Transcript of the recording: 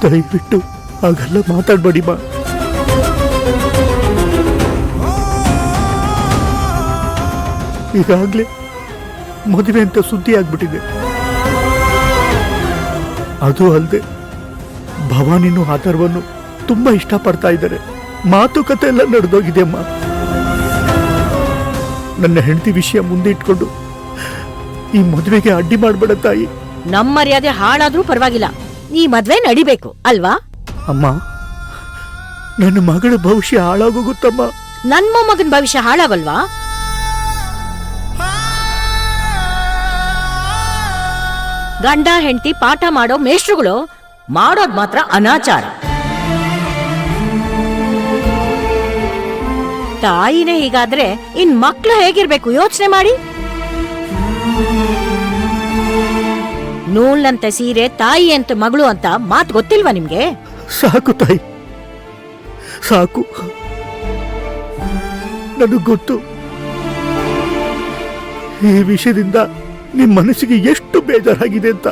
ದಯವಿಟ್ಟು ಹಾಗೆಲ್ಲ ಮಾತಾಡ್ಬೇಡಿ ಮಾ. ಈಗಾಗ್ಲೇ ಮದುವೆ ಅಂತ ಸುದ್ದಿ ಆಗ್ಬಿಟ್ಟಿದೆ. ಅದು ಅಲ್ಲದೆ ಭವಾನಿನೂ ಅಥರ್ವನ್ನು ತುಂಬಾ ಇಷ್ಟಪಡ್ತಾ ಇದ್ದಾರೆ. ಮಾತುಕತೆ ಎಲ್ಲ ನಡೆದೋಗಿದೆ ಅಮ್ಮ. ನನ್ನ ಹೆಂಡತಿ ವಿಷಯ ಮುಂದೆ ಇಟ್ಕೊಂಡು ಈ ಮದುವೆಗೆ ಅಡ್ಡಿ ಮಾಡ್ಬೇಡ ತಾಯಿ. ನಮ್ಮ ಮರ್ಯಾದೆ ಹಾಳಾದ್ರೂ ಪರವಾಗಿಲ್ಲ, ಈ ಮದ್ವೆ ನಡಿಬೇಕು ಅಲ್ವಾ? ಅಮ್ಮ, ನನ್ನ ಮಗಳ ಭವಿಷ್ಯ ಹಾಳಾಗೋಗುತ್ತಮ್ಮ. ನನ್ ಮೊಮ್ಮಗನ ಭವಿಷ್ಯ ಹಾಳಾಗಲ್ವಾ? ಗಂಡ ಹೆಂಡತಿ ಪಾಠ ಮಾಡೋ ಮೇಷ್ಟ್ರುಗಳು ಮಾಡೋದ್ ಮಾತ್ರ ಅನಾಚಾರ. ತಾಯಿನೇ ಹೀಗಾದ್ರೆ ಇನ್ ಮಕ್ಳು ಹೇಗಿರ್ಬೇಕು ಯೋಚನೆ ಮಾಡಿ. ನೂಲ್ನಂತೆ ಸೀರೆ ತಾಯಿ ಅಂತ ಮಗಳು ಅಂತ ಮಾತು ಗೊತ್ತಿಲ್ವಾ ನಿಮ್ಗೆ? ಸಾಕು ತಾಯಿ, ಸಾಕು. ನನಗ್ ಗೊತ್ತು ಈ ವಿಷಯದಿಂದ ನಿಮ್ ಮನಸ್ಸಿಗೆ ಎಷ್ಟು ಬೇಜಾರಾಗಿದೆ ಅಂತ.